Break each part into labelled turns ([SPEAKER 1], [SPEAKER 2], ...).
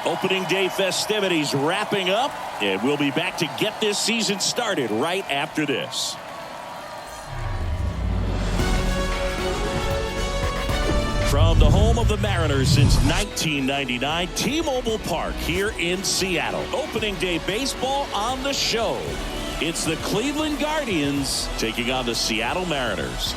[SPEAKER 1] Opening day festivities wrapping up, and we'll be back to get this season started right after this. From the home of the Mariners since 1999, T-Mobile Park here in Seattle. Opening day baseball on the show. It's the Cleveland Guardians taking on the Seattle Mariners.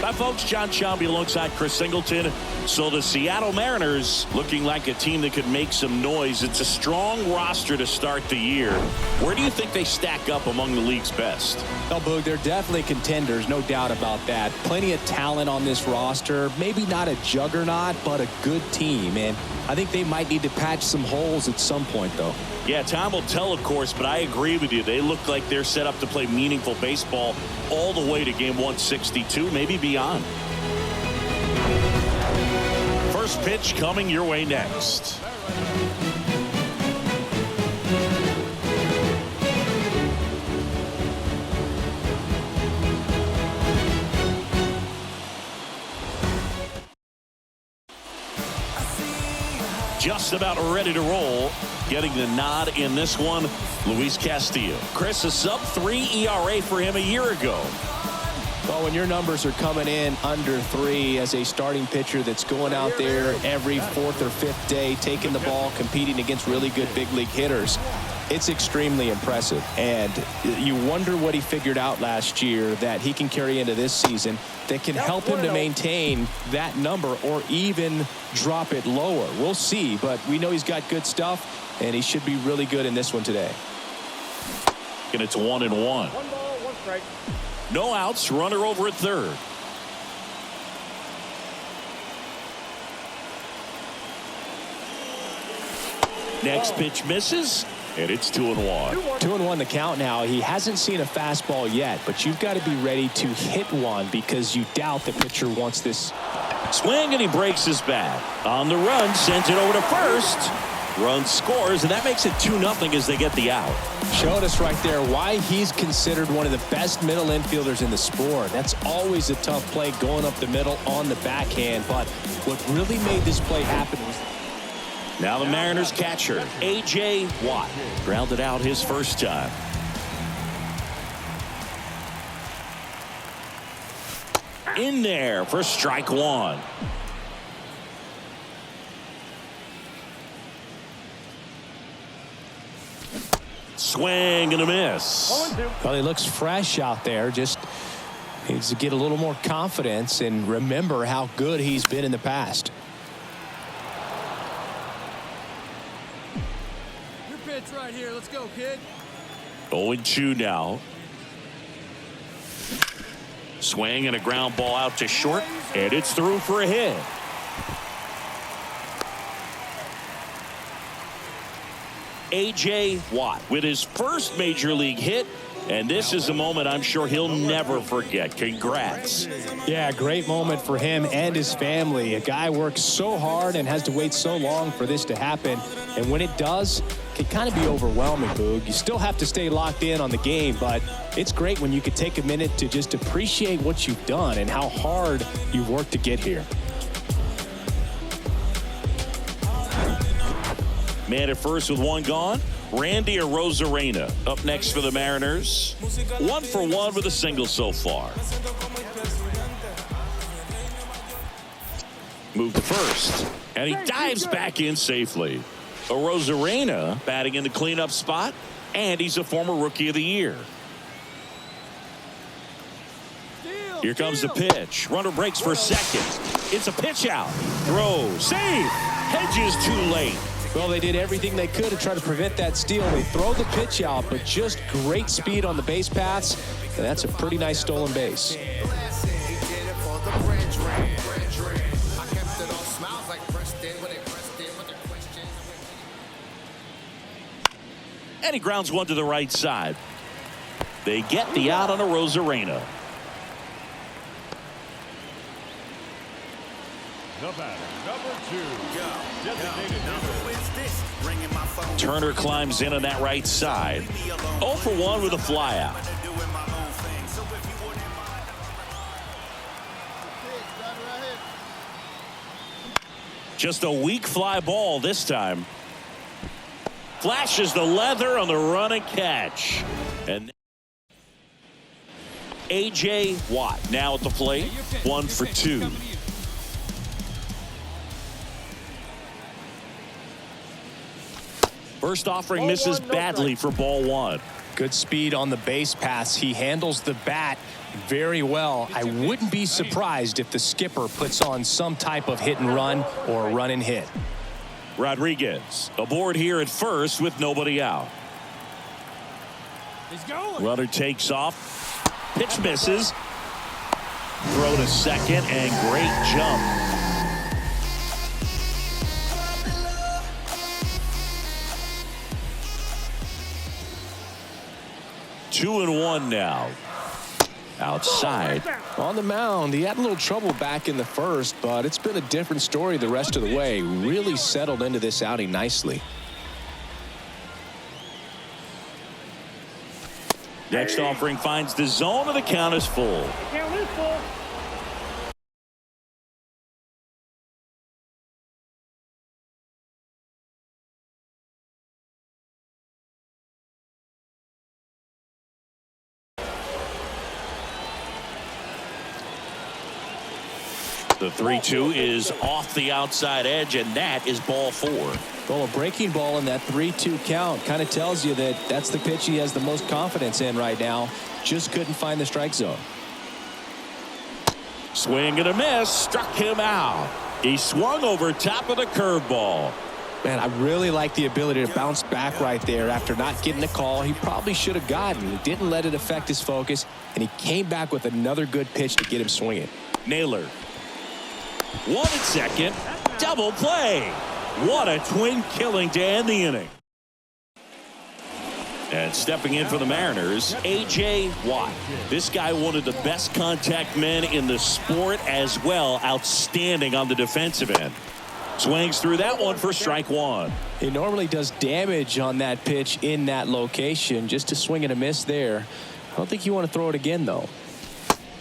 [SPEAKER 1] Hi, folks. John Shelby alongside Chris Singleton. So the Seattle Mariners looking like a team that could make some noise. It's a strong roster to start the year. Where do you think they stack up among the league's best?
[SPEAKER 2] Well, Boog, they're definitely contenders, no doubt about that. Plenty of talent on this roster. Maybe not a juggernaut, but a good team. And I think they might need to patch some holes at some point, though.
[SPEAKER 1] Yeah, time will tell, of course, but I agree with you. They look like they're set up to play meaningful baseball all the way to game 162, maybe beyond. First pitch coming your way next. Just about ready to roll. Getting the nod in this one, Luis Castillo. Chris, a sub-3 ERA for him a year ago.
[SPEAKER 2] Well, when your numbers are coming in under 3 as a starting pitcher that's going out there every 4th or 5th day, taking the ball, competing against really good big league hitters, it's extremely impressive. And you wonder what he figured out last year that he can carry into this season that can help him to maintain that number or even drop it lower. We'll see, but we know he's got good stuff, and he should be really good in this one today.
[SPEAKER 1] And it's 1-1.
[SPEAKER 3] 1 ball, 1 strike.
[SPEAKER 1] No outs, runner over at third. Next pitch misses, and it's 2-1.
[SPEAKER 2] 2-1 the count now. He hasn't seen a fastball yet, but you've got to be ready to hit one because you doubt the pitcher wants this.
[SPEAKER 1] Swing, and he breaks his bat. On the run, sends it over to first. Run scores, and that makes it 2-0 as they get the out.
[SPEAKER 2] Showed us right there why he's considered one of the best middle infielders in the sport. That's always a tough play going up the middle on the backhand, but what really made this play happen was
[SPEAKER 1] now the Mariners catcher, A.J. Watt, grounded out his first time. In there for strike 1. Swing and a miss.
[SPEAKER 2] Well, he looks fresh out there. Just needs to get a little more confidence and remember how good he's been in the past.
[SPEAKER 4] Your pitch right here. Let's go, kid.
[SPEAKER 1] 0-2 now. Swing and a ground ball out to short, and it's through for a hit. A.J. Watt with his first major league hit, and this is a moment I'm sure he'll never forget. Congrats.
[SPEAKER 2] Yeah, great moment for him and his family. A guy works so hard and has to wait so long for this to happen, and when it does, it can kind of be overwhelming, Boog. You still have to stay locked in on the game, but it's great when you can take a minute to just appreciate what you've done and how hard you've worked to get here.
[SPEAKER 1] Man at first with 1 gone. Randy Arozarena up next for the Mariners. 1 for 1 with a single so far. Move to first, and he dives back in safely. Arozarena batting in the cleanup spot, and he's a former Rookie of the Year. Here comes the pitch. Runner breaks for second. It's a pitch out. Throw. Save. Hedges too late.
[SPEAKER 2] Well, they did everything they could to try to prevent that steal. They throw the pitch out, but just great speed on the base paths, and that's a pretty nice stolen base.
[SPEAKER 1] And he grounds one to the right side. They get the out on Arozarena.
[SPEAKER 3] The batter, number 2. Designated hitter.
[SPEAKER 1] Turner climbs in on that right side. 0 for 1 with a flyout. Just a weak fly ball this time. Flashes the leather on the run and catch. And A.J. Watt now at the plate. 1 for 2. First offering misses badly for ball 1.
[SPEAKER 2] Good speed on the base pass. He handles the bat very well. I wouldn't be surprised if the skipper puts on some type of hit and run or run and hit.
[SPEAKER 1] Rodriguez aboard here at first with nobody out.
[SPEAKER 4] He's going.
[SPEAKER 1] Runner takes off. Pitch misses. Throw to second and great jump. Two and one now. Outside.
[SPEAKER 2] On the mound, he had a little trouble back in the first, but it's been a different story the rest of the way. Really settled into this outing nicely.
[SPEAKER 1] Next offering finds the zone, and the count is full. The 3-2 is off the outside edge, and that is ball 4.
[SPEAKER 2] Well, a breaking ball in that 3-2 count kind of tells you that that's the pitch he has the most confidence in right now. Just couldn't find the strike zone.
[SPEAKER 1] Swing and a miss. Struck him out. He swung over top of the curveball.
[SPEAKER 2] Man, I really like the ability to bounce back right there after not getting the call he probably should have gotten. He didn't let it affect his focus, and he came back with another good pitch to get him swinging.
[SPEAKER 1] Naylor. 1 at second. Double play. What a twin killing to end the inning. And stepping in for the Mariners, A.J. Watt. This guy one of the best contact men in the sport as well. Outstanding on the defensive end. Swings through that one for strike 1.
[SPEAKER 2] He normally does damage on that pitch in that location. Just a swing and a miss there. I don't think you want to throw it again, though.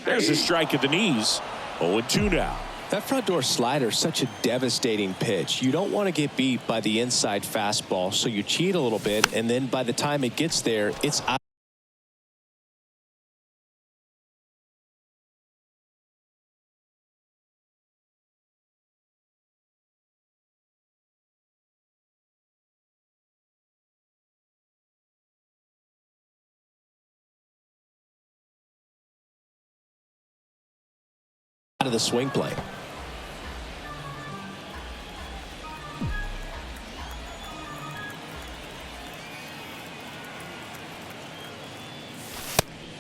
[SPEAKER 1] There's a strike at the knees. 0-2 now.
[SPEAKER 2] That front door slider is such a devastating pitch. You don't want to get beat by the inside fastball, so you cheat a little bit, and then by the time it gets there, it's out. Of the swing plane.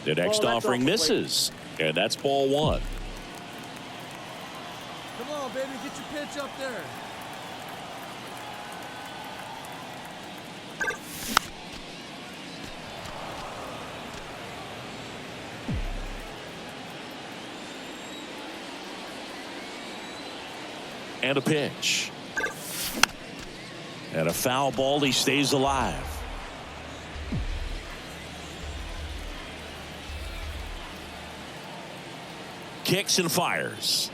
[SPEAKER 1] The next offering misses, and that's ball 1.
[SPEAKER 4] Come on, baby, get your pitch up there.
[SPEAKER 1] And a pitch. And a foul ball. He stays alive. Kicks and fires.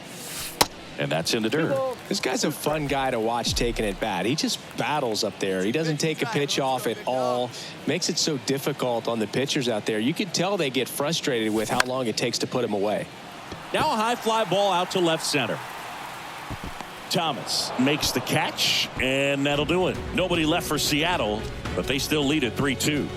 [SPEAKER 1] And that's in the dirt.
[SPEAKER 2] This guy's a fun guy to watch taking at bat. He just battles up there. He doesn't take a pitch off at all. Makes it so difficult on the pitchers out there. You can tell they get frustrated with how long it takes to put him away.
[SPEAKER 1] Now a high fly ball out to left center. Thomas makes the catch, and that'll do it. Nobody left for Seattle, but they still lead at 3-2.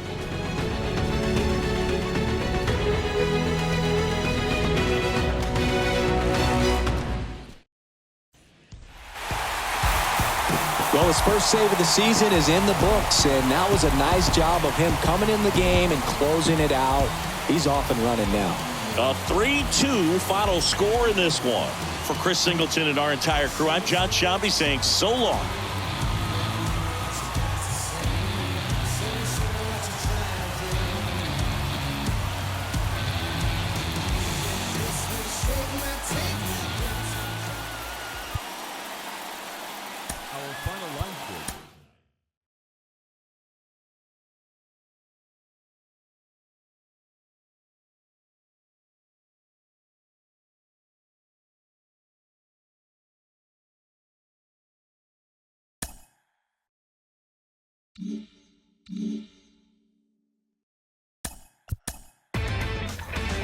[SPEAKER 2] Well, his first save of the season is in the books, and that was a nice job of him coming in the game and closing it out. He's off and running now.
[SPEAKER 1] A 3-2 final score in this one. For Chris Singleton and our entire crew, I'm Jon Sciambi saying so long.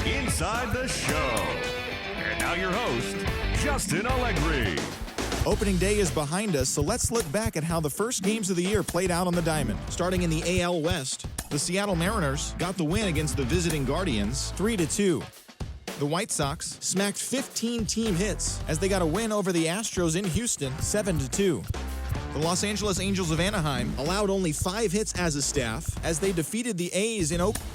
[SPEAKER 3] Inside the Show. And now your host, Justin Allegri.
[SPEAKER 5] Opening day is behind us, so let's look back at how the first games of the year played out on the diamond. Starting in the AL West, the Seattle Mariners got the win against the visiting Guardians 3-2. The White Sox smacked 15 team hits as they got a win over the Astros in Houston 7-2. The Los Angeles Angels of Anaheim allowed only 5 hits as a staff as they defeated the A's in Oakland.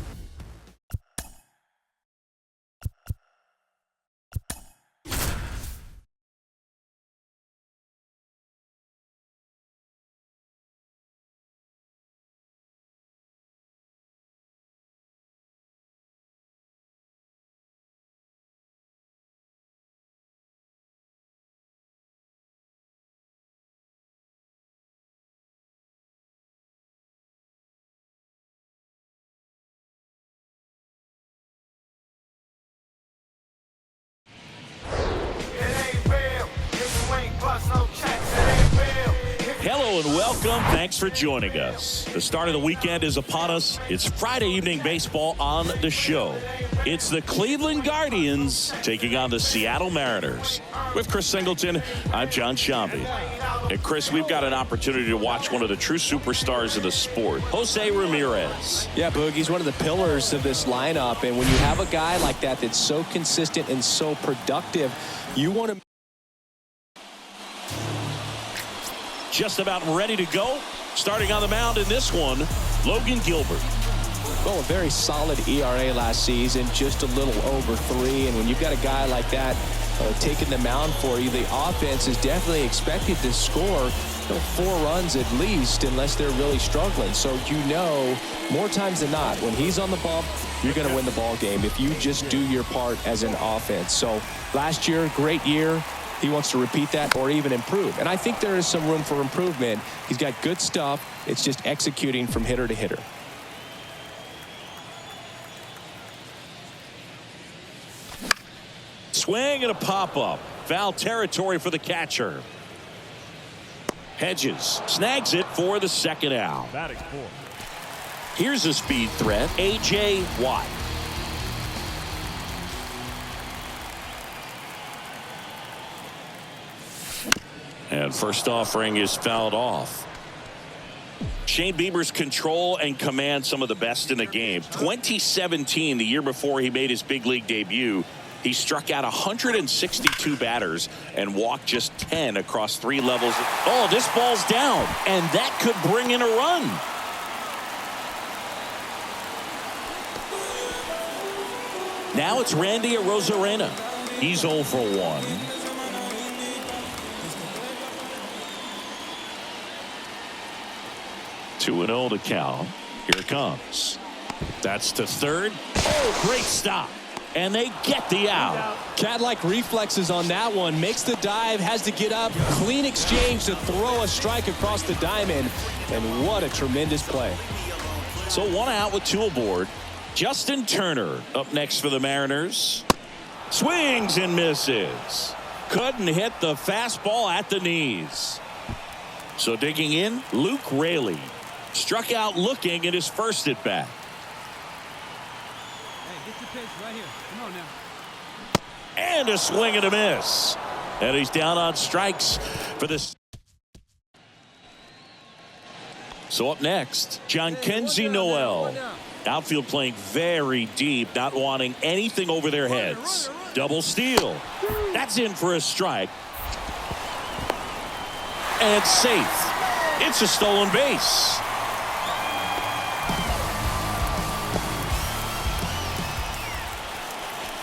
[SPEAKER 1] Hello and welcome. Thanks for joining us. The start of the weekend is upon us. It's Friday evening baseball on the show. It's the Cleveland Guardians taking on the Seattle Mariners. With Chris Singleton, I'm John Shambi. And Chris, we've got an opportunity to watch one of the true superstars of the sport, Jose Ramirez.
[SPEAKER 2] Yeah, Boog, he's one of the pillars of this lineup. And when you have a guy like that that's so consistent and so productive, you want to...
[SPEAKER 1] Just about ready to go. Starting on the mound in this one, Logan Gilbert.
[SPEAKER 2] Well, a very solid ERA last season, just a little over 3. And when you've got a guy like that taking the mound for you, the offense is definitely expected to score 4 runs at least, unless they're really struggling. So you know, more times than not, when he's on the bump, you're going to win the ball game if you just do your part as an offense. So last year, great year. He wants to repeat that or even improve. And I think there is some room for improvement. He's got good stuff. It's just executing from hitter to hitter.
[SPEAKER 1] Swing and a pop-up. Foul territory for the catcher. Hedges snags it for the second out.
[SPEAKER 3] Batting 4.
[SPEAKER 1] Here's a speed threat, A.J. Watt. And first offering is fouled off. Shane Bieber's control and command some of the best in the game. 2017, the year before he made his big league debut, he struck out 162 batters and walked just 10 across 3 levels. Oh, this ball's down, and that could bring in a run. Now it's Randy Arozarena. He's 0 for 1. 2-0 to count. Here it comes. That's to third. Oh, great stop. And they get the out.
[SPEAKER 2] Cat-like reflexes on that one. Makes the dive, has to get up. Clean exchange to throw a strike across the diamond. And what a tremendous play.
[SPEAKER 1] So 1 out with 2 aboard. Justin Turner up next for the Mariners. Swings and misses. Couldn't hit the fastball at the knees. So digging in, Luke Raley. Struck out looking at his first at bat.
[SPEAKER 4] Hey, get your pitch right here. Come on now.
[SPEAKER 1] And a swing and a miss. And he's down on strikes for this. So up next, John Kenzie Noel. Outfield playing very deep, not wanting anything over their heads. Double steal. That's in for a strike. And safe. It's a stolen base.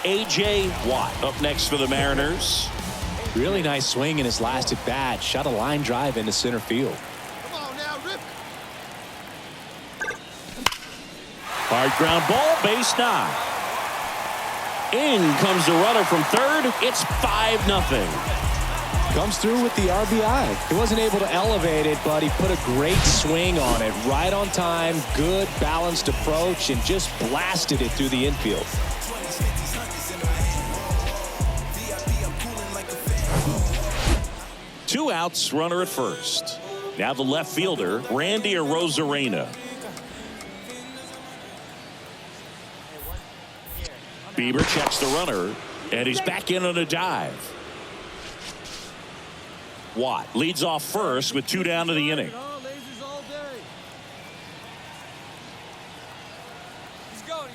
[SPEAKER 1] A.J. Watt up next for the Mariners.
[SPEAKER 2] Really nice swing in his last at bat. Shot a line drive into center field.
[SPEAKER 4] Come on now, rip.
[SPEAKER 1] Hard ground ball, base 9. In comes the runner from third. It's 5-0.
[SPEAKER 2] Comes through with the RBI. He wasn't able to elevate it, but he put a great swing on it. Right on time, good balanced approach, and just blasted it through the infield.
[SPEAKER 1] Two outs, runner at first. Now the left fielder, Randy Arozarena. Bieber checks the runner, and he's back in on a dive. Watt leads off first with 2 down to the inning.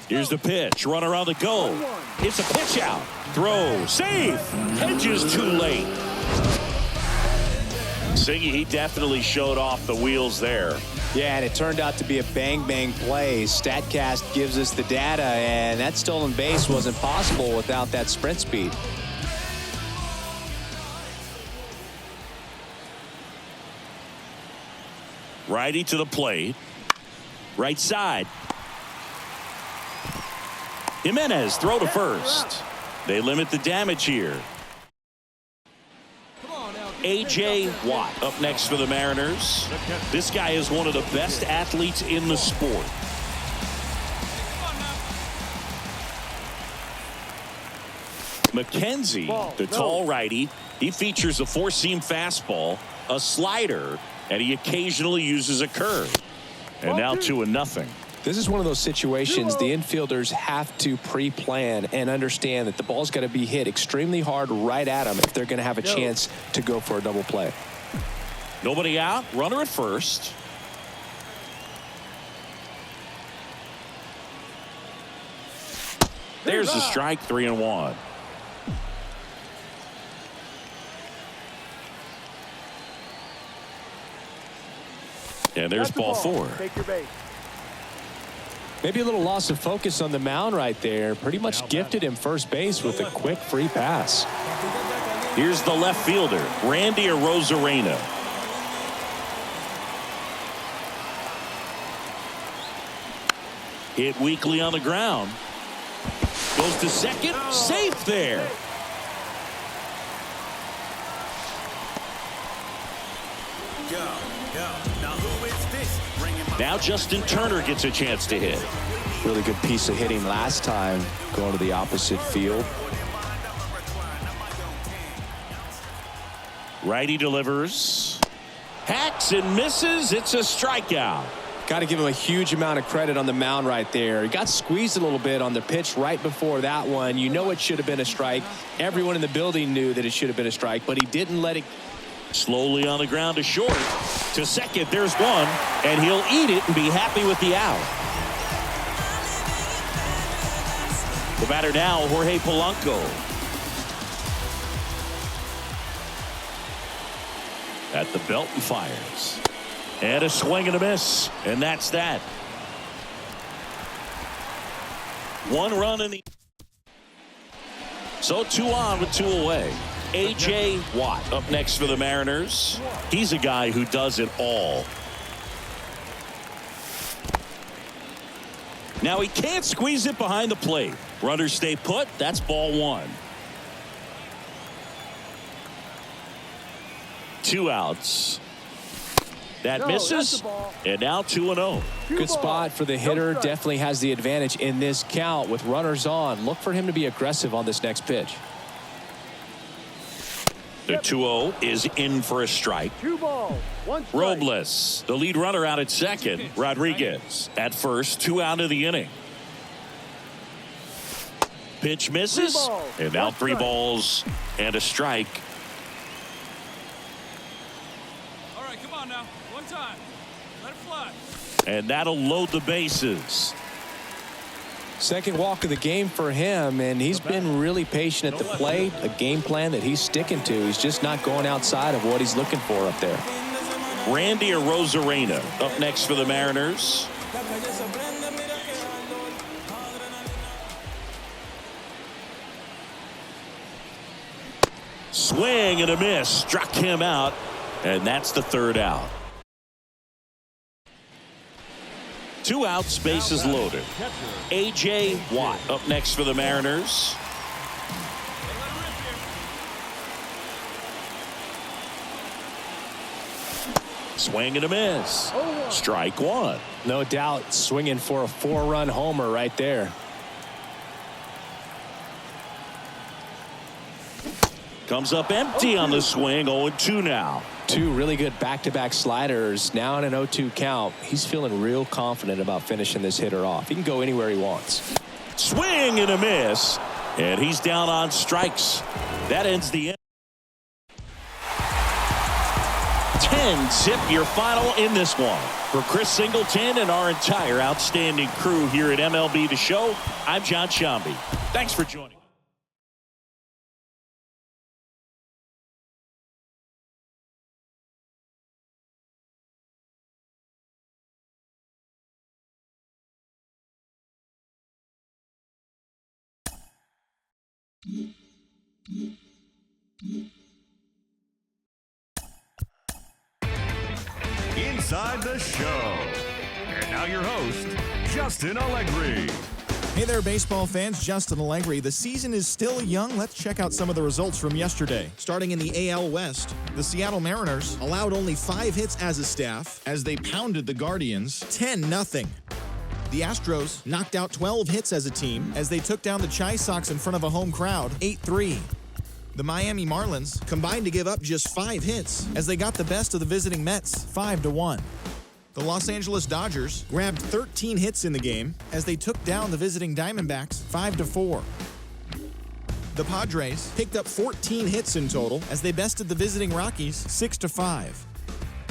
[SPEAKER 1] Here's the pitch. Runner on the go. It's a pitch out. Throw. Safe. Hedges too late. Siggy, he definitely showed off the wheels there.
[SPEAKER 2] Yeah, and it turned out to be a bang-bang play. StatCast gives us the data, and that stolen base wasn't possible without that sprint speed.
[SPEAKER 1] Righty to the plate. Right side. Jimenez throw to first. They limit the damage here. A.J. Watt up next for the Mariners. This guy is one of the best athletes in the sport. McKenzie, the tall righty, he features a 4-seam fastball, a slider, and he occasionally uses a curve. And now 2-0.
[SPEAKER 2] This is one of those situations the infielders have to pre-plan and understand that the ball's got to be hit extremely hard right at them if they're going to have a chance to go for a double play.
[SPEAKER 1] Nobody out. Runner at first. There's the strike. 3-1. And there's ball 4.
[SPEAKER 6] Take your base.
[SPEAKER 2] Maybe a little loss of focus on the mound right there. Pretty much gifted him first base with a quick free pass.
[SPEAKER 1] Here's the left fielder, Randy Arozarena. Hit weakly on the ground. Goes to second. Safe there. Now Justin Turner gets a chance to hit.
[SPEAKER 2] Really good piece of hitting last time, going to the opposite field.
[SPEAKER 1] Righty delivers. Hacks and misses. It's a strikeout.
[SPEAKER 2] Got to give him a huge amount of credit on the mound right there. He got squeezed a little bit on the pitch right before that one. You know it should have been a strike. Everyone in the building knew that it should have been a strike, but he didn't let it.
[SPEAKER 1] Slowly on the ground to short. To second, there's one, and he'll eat it and be happy with the out. The batter now, Jorge Polanco. At the belt and fires. And a swing and a miss, and that's that. 1 run in the. So 2 on with 2 away. A.J. Watt up next for the Mariners. He's a guy who does it all. Now he can't squeeze it behind the plate. Runners stay put. That's ball 1. 2 outs. That misses. And now 2-0.
[SPEAKER 2] Good spot for the hitter. Definitely has the advantage in this count with runners on. Look for him to be aggressive on this next pitch.
[SPEAKER 1] The 2-0 is in for a strike.
[SPEAKER 6] 2 balls, 1 strike.
[SPEAKER 1] Robles, the lead runner out at second. Rodriguez at first. 2 out of the inning. Pitch misses.
[SPEAKER 6] 3 balls,
[SPEAKER 1] And now
[SPEAKER 6] 1
[SPEAKER 1] 3
[SPEAKER 6] strike.
[SPEAKER 1] balls and a strike.
[SPEAKER 4] All right, come on now. One time. Let it fly.
[SPEAKER 1] And that'll load the bases.
[SPEAKER 2] Second walk of the game for him, and he's been really patient at the plate. A game plan that he's sticking to. He's just not going outside of what he's looking for up there.
[SPEAKER 1] Randy Arozarena up next for the Mariners. Swing and a miss. Struck him out, and that's the 3rd out. 2 outs, bases loaded. A.J. Watt up next for the Mariners. Swing and a miss. Strike 1.
[SPEAKER 2] No doubt swinging for a 4-run homer right there.
[SPEAKER 1] Comes up empty on the swing. 0-2 now.
[SPEAKER 2] Two really good back-to-back sliders. Now in an 0-2 count. He's feeling real confident about finishing this hitter off. He can go anywhere he wants.
[SPEAKER 1] Swing and a miss. And he's down on strikes. That ends the 10-zip your final in this one. For Chris Singleton and our entire outstanding crew here at MLB The Show, I'm John Sciambi. Thanks for joining.
[SPEAKER 3] Inside the Show. And now your host, Justin Allegri.
[SPEAKER 5] Hey there, baseball fans. Justin Allegri. The season is still young. Let's check out some of the results from yesterday. Starting in the AL West, the Seattle Mariners allowed only 5 hits as a staff as they pounded the Guardians 10-0. The Astros knocked out 12 hits as a team as they took down the Chi Sox in front of a home crowd 8-3. The Miami Marlins combined to give up just 5 hits as they got the best of the visiting Mets 5-1. The Los Angeles Dodgers grabbed 13 hits in the game as they took down the visiting Diamondbacks 5-4. The Padres picked up 14 hits in total as they bested the visiting Rockies 6-5.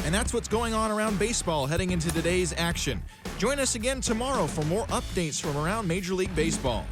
[SPEAKER 5] And that's what's going on around baseball heading into today's action. Join us again tomorrow for more updates from around Major League Baseball.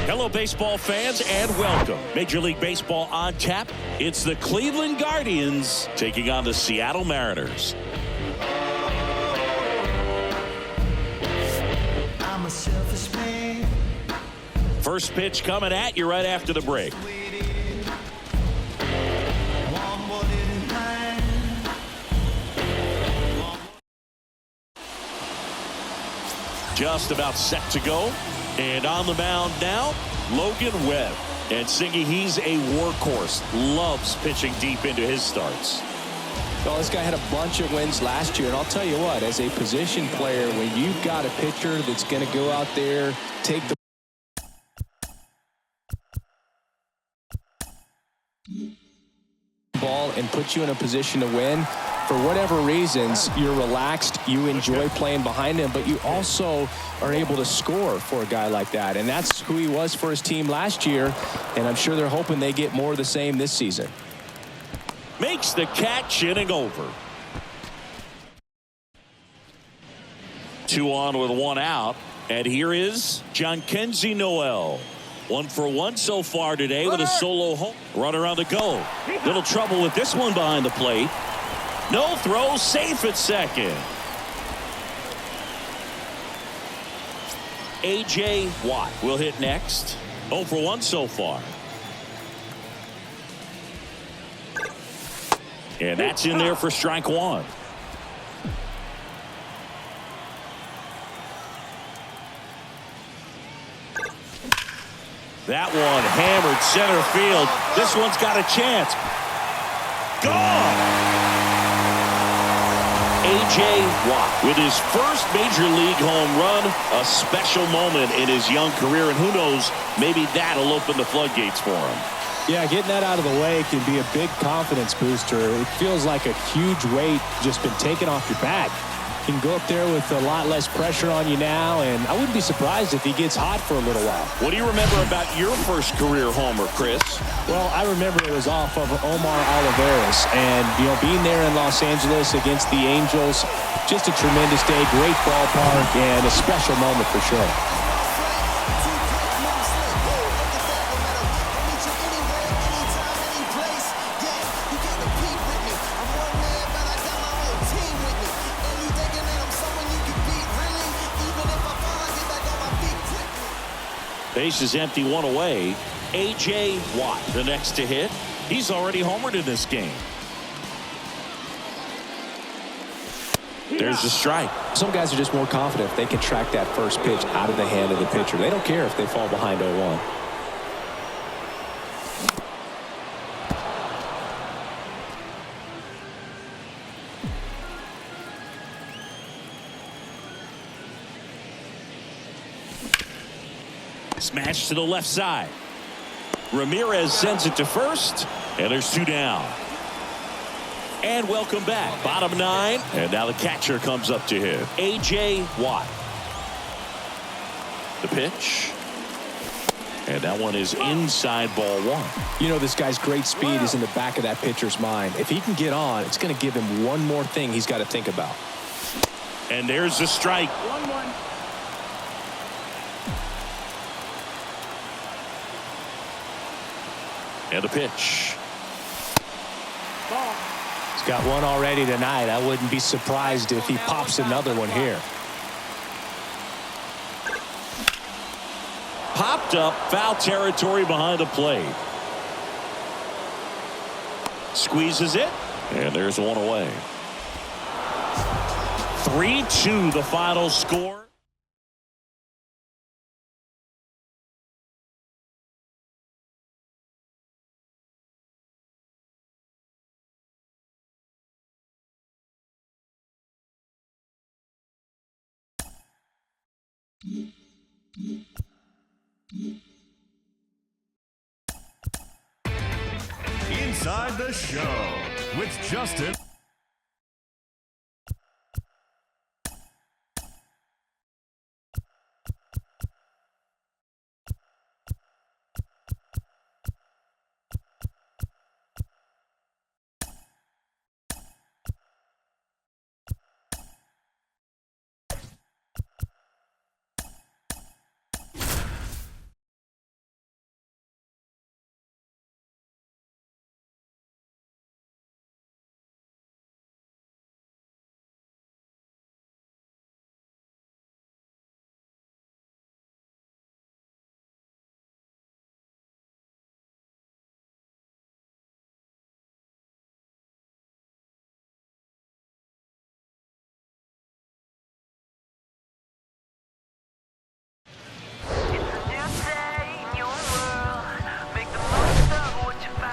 [SPEAKER 1] Hello, baseball fans, and welcome. Major League Baseball on tap. It's the Cleveland Guardians taking on the Seattle Mariners.
[SPEAKER 6] I'm a selfish man.
[SPEAKER 1] First pitch coming at you right after the break. Just about set to go. And on the mound now, Logan Webb. And Singy, he's a workhorse. Loves pitching deep into his starts.
[SPEAKER 2] Well, this guy had a bunch of wins last year. And I'll tell you what, as a position player, when you've got a pitcher that's going to go out there, take the ball and put you in a position to win, for whatever reasons, you're relaxed, you enjoy playing behind him, but you also are able to score for a guy like that. And that's who he was for his team last year, and I'm sure they're hoping they get more of the same this season.
[SPEAKER 1] Makes the catch, inning over. 2 on with 1 out, and here is Jhonkensy Noel. 1 for 1 so far today with a solo home. Runner on the go. Little trouble with this one behind the plate. No throw, safe at second. A.J. Watt will hit next. 0 for 1 so far. And that's in there for strike 1. That one hammered center field. This one's got a chance. Gone! A.J. Watt with his first major league home run, a special moment in his young career, and who knows, maybe that'll open the floodgates for him.
[SPEAKER 7] Yeah, getting that out of the way can be a big confidence booster. It feels like a huge weight just been taken off your back. He can go up there with a lot less pressure on you now, and I wouldn't be surprised if he gets hot for a little while.
[SPEAKER 1] What do you remember about your first career homer, Chris?
[SPEAKER 7] Well, I remember it was off of Omar Olivares, and being there in Los Angeles against the Angels, just a tremendous day, great ballpark, and a special moment for sure.
[SPEAKER 1] Base is empty, one away. A.J. Watt, the next to hit. He's already homered in this game. There's the strike.
[SPEAKER 2] Some guys are just more confident if they can track that first pitch out of the hand of the pitcher. They don't care if they fall behind 0-1.
[SPEAKER 1] Smash to the left side. Ramirez sends it to first, and there's 2 down. And welcome back. Bottom 9, and now the catcher comes up to him. A.J. Watt. The pitch. And that one is inside, ball 1.
[SPEAKER 2] This guy's great speed is in the back of that pitcher's mind. If he can get on, it's going to give him one more thing he's got to think about.
[SPEAKER 1] And there's the strike.
[SPEAKER 4] 1-1.
[SPEAKER 1] And a pitch.
[SPEAKER 7] He's got one already tonight. I wouldn't be surprised if he pops another one here.
[SPEAKER 1] Popped up, foul territory behind the plate. Squeezes it, and there's one away. 3-2 the final score.
[SPEAKER 3] Inside the Show with Justin.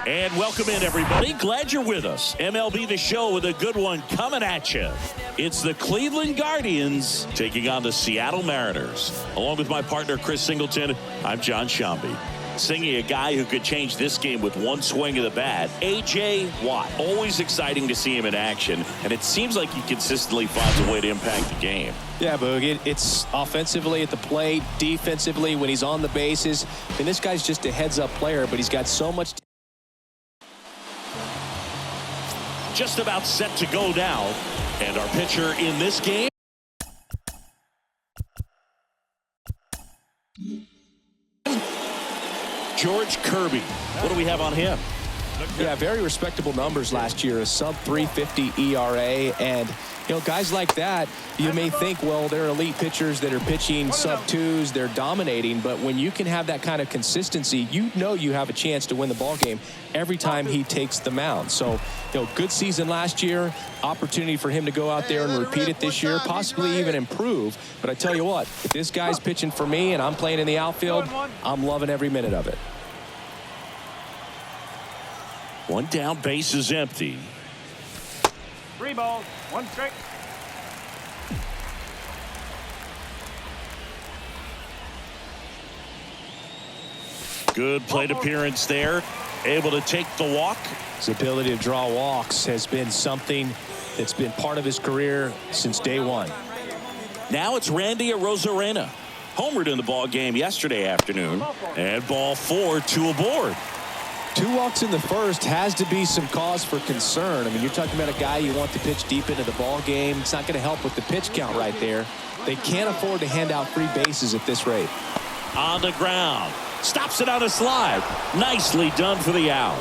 [SPEAKER 1] And welcome in, everybody. Glad you're with us. MLB The Show with a good one coming at you. It's the Cleveland Guardians taking on the Seattle Mariners. Along with my partner, Chris Singleton, I'm John Shambi. Singing a guy who could change this game with one swing of the bat, A.J. Watt. Always exciting to see him in action, and it seems like he consistently finds a way to impact the game.
[SPEAKER 2] Yeah, Boog, it's offensively at the plate, defensively when he's on the bases. I mean, this guy's just a heads-up player, but he's got so much.
[SPEAKER 1] Just about set to go now, and our pitcher in this game. George Kirby. What do we have on him?
[SPEAKER 2] Yeah, very respectable numbers last year, a sub 350 ERA, and guys like that, you may think, well, they're elite pitchers that are pitching sub 2s, they're dominating, but when you can have that kind of consistency, you have a chance to win the ball game every time he takes the mound. So, good season last year, opportunity for him to go out there and repeat it this year, possibly even improve. But I tell you what, if this guy's pitching for me and I'm playing in the outfield, I'm loving every minute of it.
[SPEAKER 1] One down, base is empty.
[SPEAKER 4] 3 balls, 1 strike.
[SPEAKER 1] Good plate appearance there. able to take the walk.
[SPEAKER 2] His ability to draw walks has been something that's been part of his career since day one.
[SPEAKER 1] Now it's Randy Arozarena. Homered in the ball game yesterday afternoon. And ball 4, 2 aboard.
[SPEAKER 2] 2 walks in the first has to be some cause for concern. I mean, you're talking about a guy you want to pitch deep into the ball game. It's not going to help with the pitch count right there. They can't afford to hand out free bases at this rate.
[SPEAKER 1] On the ground. Stops it on a slide. Nicely done for the out.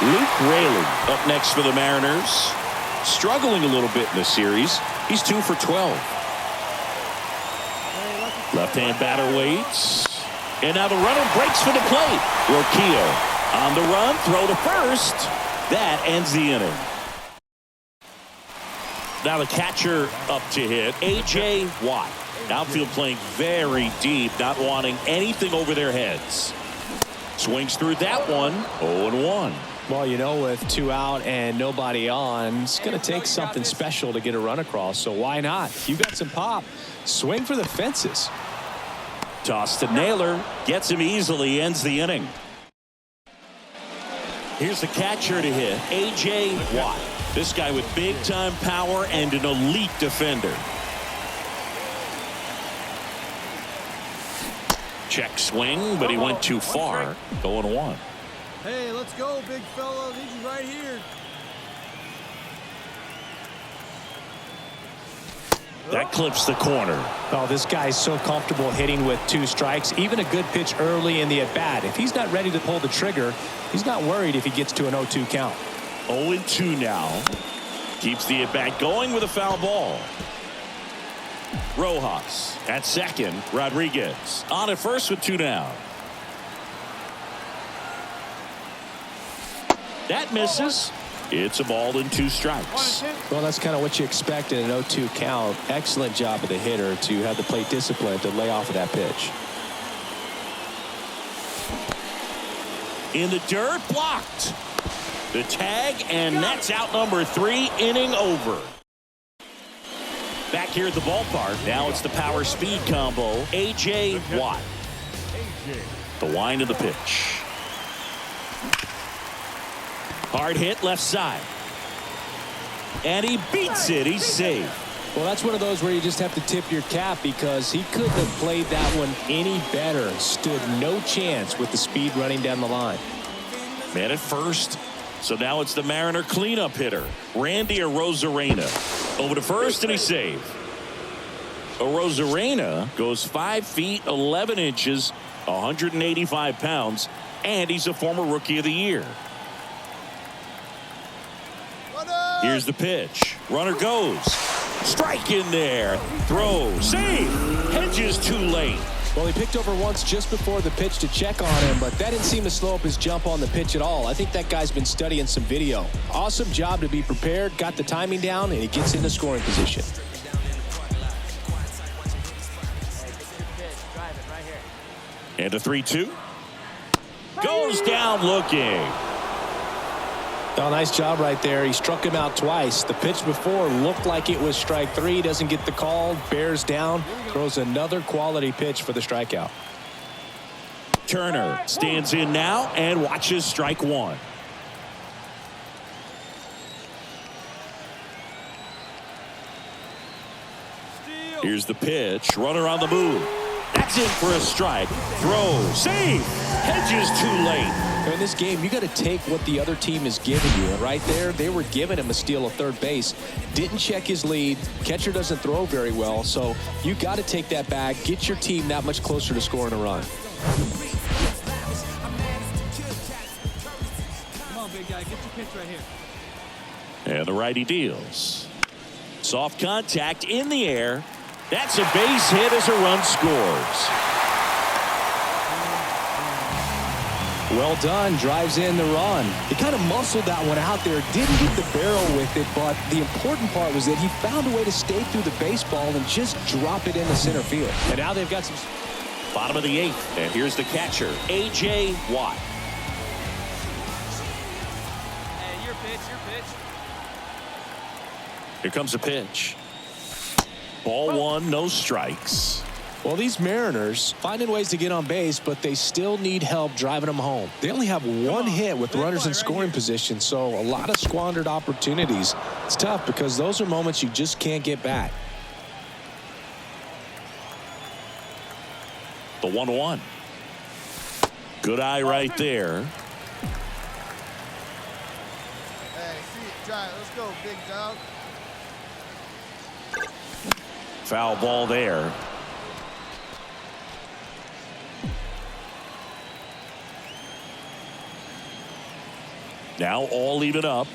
[SPEAKER 1] Luke Raley up next for the Mariners. Struggling a little bit in the series. He's 2 for 12. Left-hand batter waits. And now the runner breaks for the plate. Roquillo on the run. Throw to first. That ends the inning. Now the catcher up to hit. A.J. Watt. Outfield playing very deep. Not wanting anything over their heads. Swings through that one. 0-1.
[SPEAKER 2] Well, you know, with 2 out and nobody on, it's going to take something special to get a run across. So why not? You got some pop. Swing for the fences.
[SPEAKER 1] Toss to Naylor. Gets him easily. Ends the inning. Here's the catcher to hit. A.J. Watt. This guy with big-time power and an elite defender. Check swing, but he went too far. 0-1.
[SPEAKER 4] Hey, let's go, big fella. Need you right here.
[SPEAKER 1] That clips the corner.
[SPEAKER 2] Oh, this guy's so comfortable hitting with 2 strikes. Even a good pitch early in the at-bat. If he's not ready to pull the trigger, he's not worried if he gets to an 0-2 count.
[SPEAKER 1] 0-2 now. Keeps the at-bat going with a foul ball. Rojas at second. Rodriguez on at first with 2 down. That misses. It's a ball and 2 strikes.
[SPEAKER 2] Well, that's kind of what you expect in an 0-2 count. Excellent job of the hitter to have the plate discipline to lay off of that pitch.
[SPEAKER 1] In the dirt, blocked. The tag, and that's out number 3, inning over. Back here at the ballpark, now it's the power speed combo. A.J. Watt. The wind of the pitch. Hard hit left side. And he beats it. He's safe.
[SPEAKER 2] Well, that's one of those where you just have to tip your cap because he couldn't have played that one any better. Stood no chance with the speed running down the line.
[SPEAKER 1] Man at first. So now it's the Mariner cleanup hitter, Randy Arozarena. Over to first, and he's safe. Arozarena goes 5 feet 11 inches, 185 pounds, and he's a former Rookie of the Year. Here's the pitch. Runner goes. Strike in there. Throw. Save. Hedges too late.
[SPEAKER 2] Well, he picked over once just before the pitch to check on him, but that didn't seem to slow up his jump on the pitch at all. I think that guy's been studying some video. Awesome job to be prepared, got the timing down, and he gets into scoring position.
[SPEAKER 1] And a 3-2. Goes down looking.
[SPEAKER 2] Oh, nice job right there. He struck him out twice. The pitch before looked like it was strike 3. Doesn't get the call. Bears down. Throws another quality pitch for the strikeout.
[SPEAKER 1] Turner stands in now and watches strike 1. Here's the pitch. Runner on the move. That's in for a strike. Throw. Save. Hedges too late.
[SPEAKER 2] In this game, you got to take what the other team is giving you. And right there, they were giving him a steal of third base. Didn't check his lead. Catcher doesn't throw very well. So you got to take that back. Get your team that much closer to scoring a run.
[SPEAKER 4] Come on, big guy. Get your pitch right here.
[SPEAKER 1] And the righty deals. Soft contact in the air. That's a base hit as a run scores.
[SPEAKER 2] Well done. Drives in the run. He kind of muscled that one out there. Didn't get the barrel with it, but the important part was that he found a way to stay through the baseball and just drop it into center field. And now they've got some...
[SPEAKER 1] Bottom of the 8th, and here's the catcher, A.J. Watt.
[SPEAKER 4] Hey, your pitch, your pitch.
[SPEAKER 1] Here comes a pitch. Ball 1, no strikes.
[SPEAKER 7] Well, these Mariners finding ways to get on base, but they still need help driving them home. They only have one hit with runners in scoring position, so a lot of squandered opportunities. It's tough because those are moments you just can't get back.
[SPEAKER 1] The 1-1. Good eye right there.
[SPEAKER 8] Hey, see it, try it. Let's go, big dog.
[SPEAKER 1] Foul ball there. Now all even up.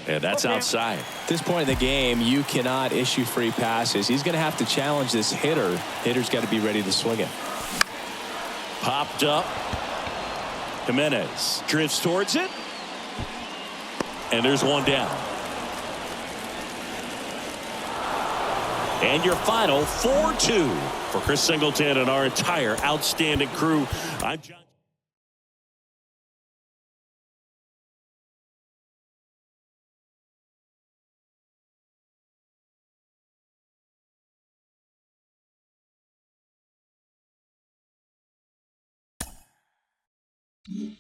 [SPEAKER 1] And that's outside.
[SPEAKER 2] At this point in the game, you cannot issue free passes. He's going to have to challenge this hitter. Hitter's got to be ready to swing it.
[SPEAKER 1] Popped up. Jimenez drifts towards it. And there's one down. And your final 4-2 for Chris Singleton and our entire outstanding crew. I'm John.
[SPEAKER 6] Yeah.